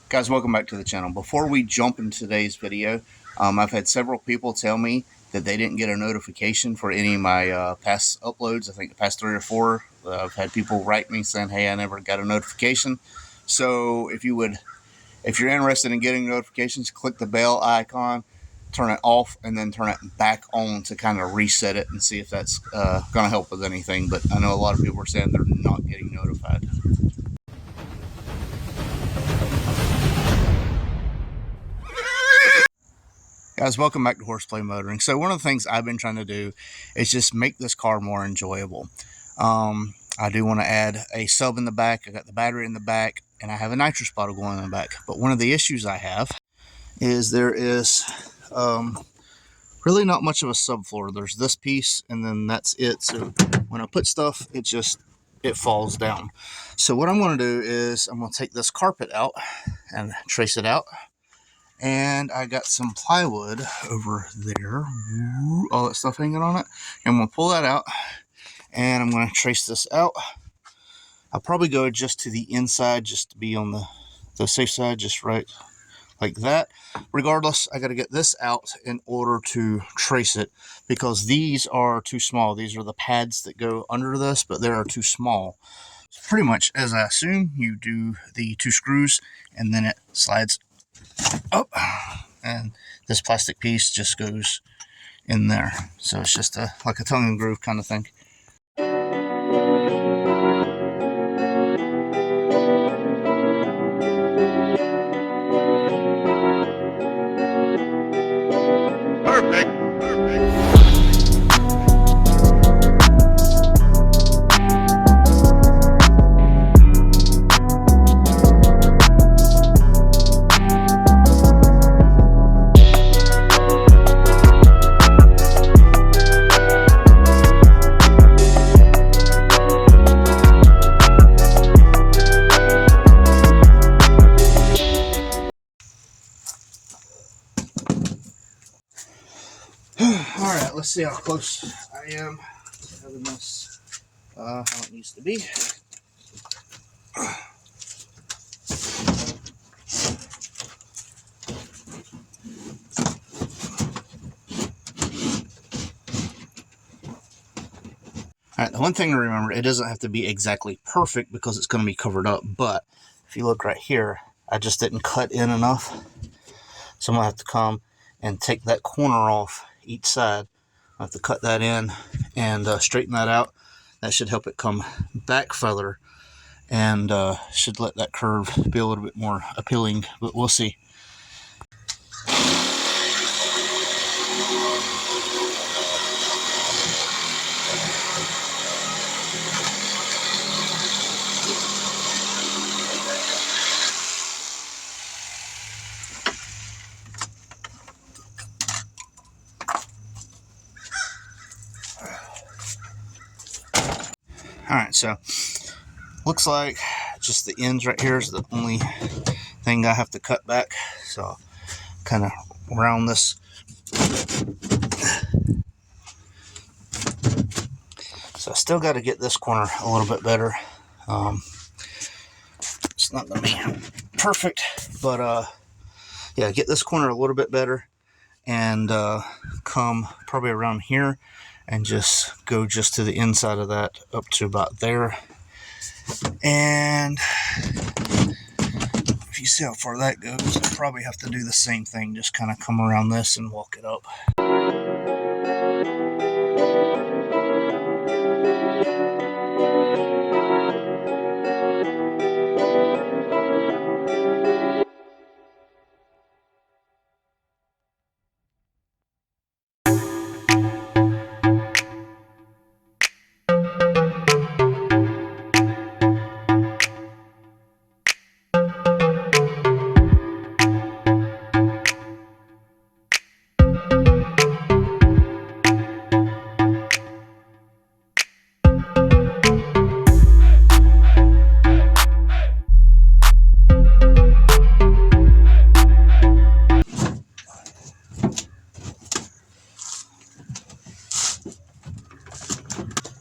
Guys, welcome back to the channel. Before we jump into today's video, I've had several people tell me that they didn't get a notification for any of my past uploads. I think the past 3 or 4. I've had people write me saying, hey, I never got a notification. So if you're interested in getting notifications, click the bell icon, turn it off, and then turn it back on to kind of reset it and see if that's going to help with anything. But I know a lot of people are saying they're not getting notified. Guys, welcome back to Horseplay Motoring. So one of the things I've been trying to do is just make this car more enjoyable. I do want to add a sub in the back. I got the battery in the back, and I have a nitrous bottle going in the back. But one of the issues I have is there is really not much of a subfloor. There's this piece, and then that's it. So when I put stuff, it falls down. So what I'm going to do is I'm going to take this carpet out and trace it out. And I got some plywood over there, all that stuff hanging on it. And I'm going to pull that out, and I'm going to trace this out. I'll probably go just to the inside, just to be on the safe side, just right like that. Regardless, I got to get this out in order to trace it, because these are too small. These are the pads that go under this, but they are too small. So pretty much, as I assume, you do the 2 screws, and then it slides up, and this plastic piece just goes in there. So it's just like a tongue and groove kind of thing. Perfect. Alright, let's see how close I am to having this how it needs to be. Alright, the one thing to remember, it doesn't have to be exactly perfect because it's going to be covered up, but if you look right here, I just didn't cut in enough. So I'm going to have to come and take that corner off each side. I have to cut that in and straighten that out. That should help it come back further, and should let that curve be a little bit more appealing, but we'll see. Alright, so looks like just the ends right here is the only thing I have to cut back. So kind of round this. So I still got to get this corner a little bit better. It's not going to be perfect, but yeah, get this corner a little bit better, and come probably around here and just go just to the inside of that up to about there. And if you see how far that goes, I probably have to do the same thing, just kind of come around this and walk it up.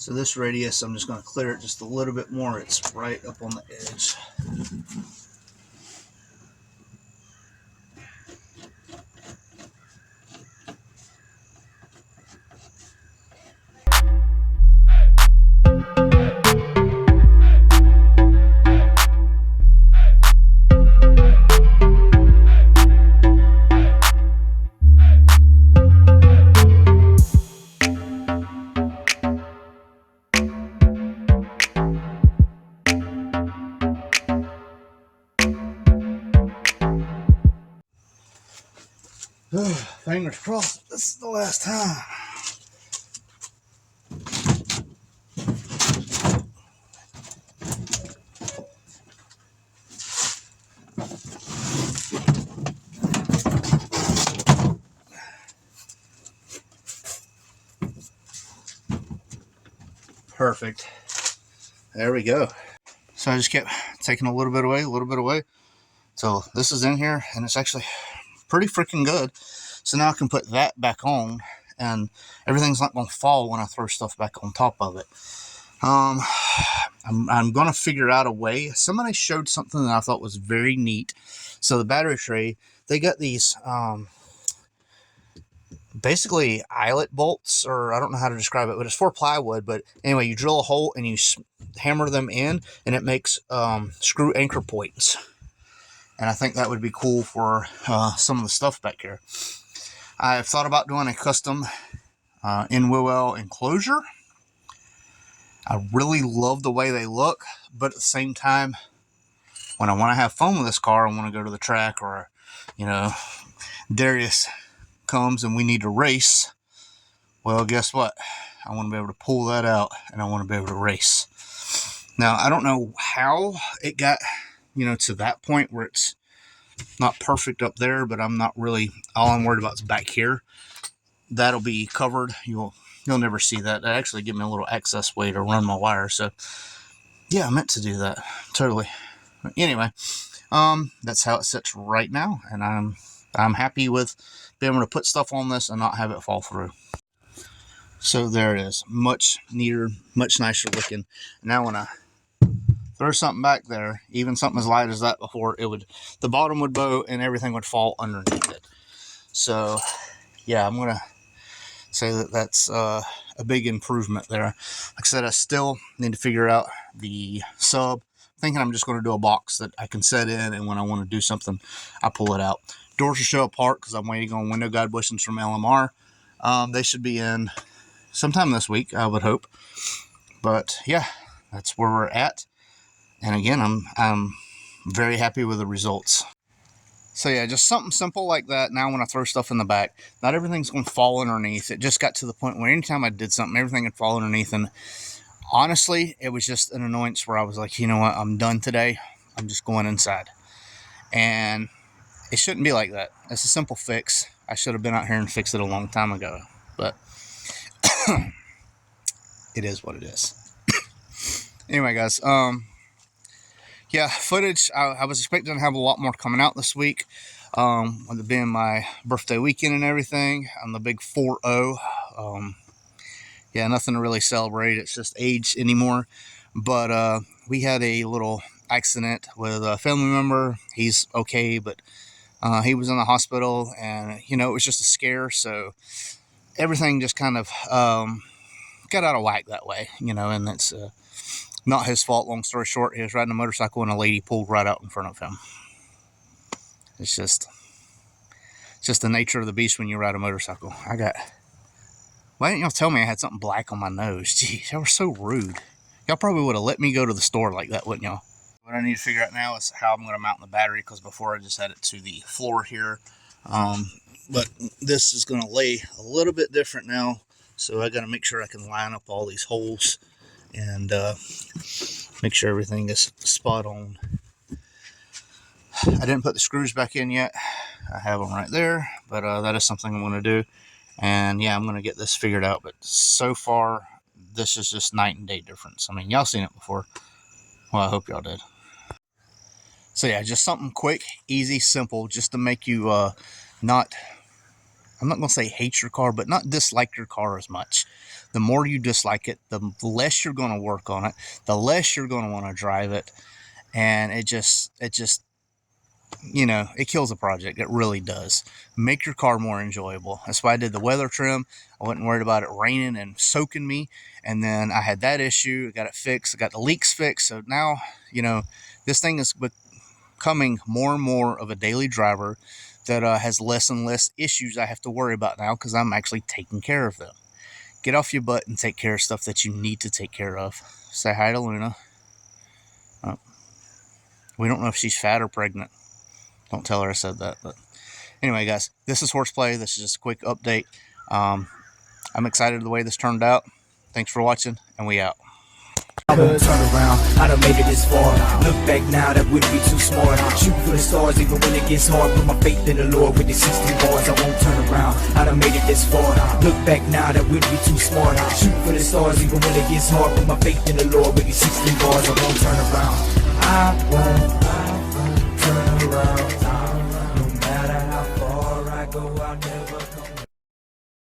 So this radius, I'm just going to clear it just a little bit more. It's right up on the edge. Fingers crossed this is the last time. Perfect. There we go. So I just kept taking a little bit away. So this is in here, and it's actually pretty freaking good. So now I can put that back on, and everything's not going to fall when I throw stuff back on top of it. I'm going to figure out a way. Somebody showed something that I thought was very neat. So the battery tray, they got these basically eyelet bolts, or I don't know how to describe it, but it's for plywood. But anyway, you drill a hole and you hammer them in, and it makes screw anchor points. And I think that would be cool for some of the stuff back here. I've thought about doing a custom in-wheel enclosure. I really love the way they look, but at the same time, when I want to have fun with this car, I want to go to the track, or, you know, Darius comes and we need to race. Well, guess what? I want to be able to pull that out, and I want to be able to race. Now, I don't know how it got, to that point where it's not perfect up there, but I'm not really, all I'm worried about is back here. That'll be covered. You'll never see that. That actually give me a little excess way to run my wire. So yeah, I meant to do that. Totally. But anyway, that's how it sits right now, and I'm happy with being able to put stuff on this and not have it fall through. So there it is. Much neater, much nicer looking. Now when I throw something back there, even something as light as that before, the bottom would bow and everything would fall underneath it. So yeah, I'm gonna say that's a big improvement there. Like I said, I still need to figure out the sub. Thinking I'm just going to do a box that I can set in, and when I want to do something, I pull it out. Doors will show apart because I'm waiting on window guide bushings from LMR. They should be in sometime this week, I would hope. But yeah, that's where we're at. And again, I'm very happy with the results. So yeah, just something simple like that. Now when I throw stuff in the back, not everything's going to fall underneath. It just got to the point where anytime I did something, everything would fall underneath. And honestly, it was just an annoyance where I was like, you know what, I'm done today. I'm just going inside. And it shouldn't be like that. It's a simple fix. I should have been out here and fixed it a long time ago. But it is what it is. Anyway, guys, yeah, footage, I was expecting to have a lot more coming out this week, with it being my birthday weekend and everything. I'm the big 4-0. Yeah, nothing to really celebrate. It's just age anymore. But we had a little accident with a family member. He's okay, but he was in the hospital, and, it was just a scare. So everything just kind of got out of whack that way, and it's not his fault. Long story short, he was riding a motorcycle and a lady pulled right out in front of him. It's just the nature of the beast when you ride a motorcycle. Why didn't y'all tell me I had something black on my nose? Jeez, y'all were so rude. Y'all probably would have let me go to the store like that, wouldn't y'all? What I need to figure out now is how I'm going to mount the battery, because before I just had it to the floor here. But this is going to lay a little bit different now, so I got to make sure I can line up all these holes and make sure everything is spot on. I didn't put the screws back in yet. I have them right there, but that is something I'm going to do. And yeah, I'm going to get this figured out. But so far, this is just night and day difference. I mean, y'all seen it before. Well, I hope y'all did. So yeah, just something quick, easy, simple, just to make you I'm not going to say hate your car, but not dislike your car as much. The more you dislike it, the less you're going to work on it, the less you're going to want to drive it. And it just it kills a project. It really does. Make your car more enjoyable. That's why I did the weather trim. I wasn't worried about it raining and soaking me. And then I had that issue. I got it fixed. I got the leaks fixed. So now, this thing is becoming more and more of a daily driver that has less and less issues I have to worry about now, because I'm actually taking care of them. Get off your butt and take care of stuff that you need to take care of. Say hi to Luna. We don't know if she's fat or pregnant. Don't tell her I said that, but Anyway, guys, this is Horseplay. This is just a quick update. I'm excited the way this turned out. Thanks for watching, and we out. Turn around, I done made it this far. Look back now, that wouldn't be too smart. Shoot for the stars even when it gets hard. Put my faith in the Lord with the 16 bars, I won't turn around. I done made it this far. Look back now, that wouldn't be too smart. Shoot for the stars even when it gets hard. Put my faith in the Lord with the 16 bars, I won't turn around. I won't turn around. No matter how far I go, I'll never come.